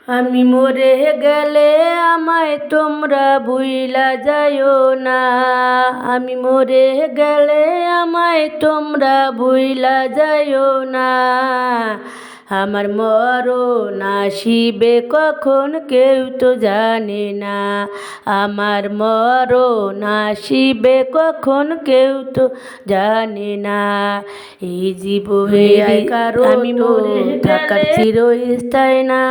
আমি মরে গেলে আমায় তোমরা ভুইলা যাইও না। আমি মরে গেলে আমায় তোমরা ভুইলা যাইও না। আমার মরণ আসিবে কখন কেউ তো জানে না। আমার মরণ আসিবে কখন কেউ তো জানে না। এই জীবনে আমি মরে থাকার চিরস্থায়ী না।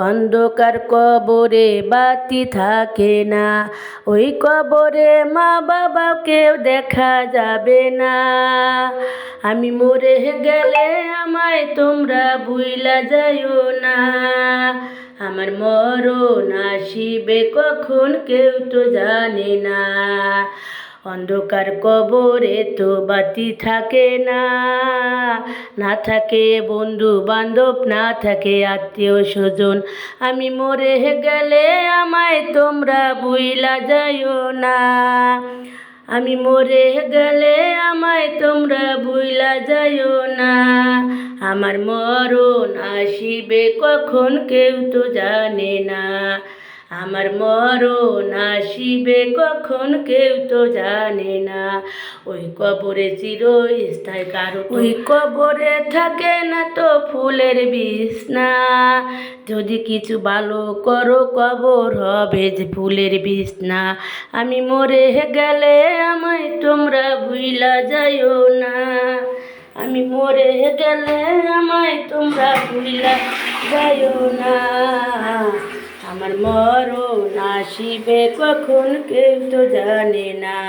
অন্ধকার কবরে বাতি থাকে না। ওই কবরে মা বাবাকে দেখা যাবে না। আমি মরে গেলে আমায় তোমরা ভুইলা যাইও না। আমার মরণ আসিবে কখন কেউ তো জানে না। অন্ধকার কবরে তো বাতি থাকে না। না থাকে বন্ধু বান্ধব, না থাকে আত্মীয় স্বজন। আমি মরে গেলে আমায় তোমরা ভুইলা যাইও না। আমি মরে গেলে আমায় তোমরা ভুইলা যাইও না। আমার মরণ আসিবে কখন কেউ তো জানে না। আমার মরণ আসিবে কখন কেউ তো জানে না। ওই কবরে চিরস্থায়ী কারো, ওই কবরে থাকে না তো ফুলের বিছনা। যদি কিছু ভালো করো কবর হবে যে ফুলের বিছনা। আমি মরে গেলে আমায় তোমরা ভুইলা যাইও না। আমি মরে গেলে আমায় তোমরা ভুইলা যাইও না। আমার মরণ আসিবে কখন কেউ তো জানে না।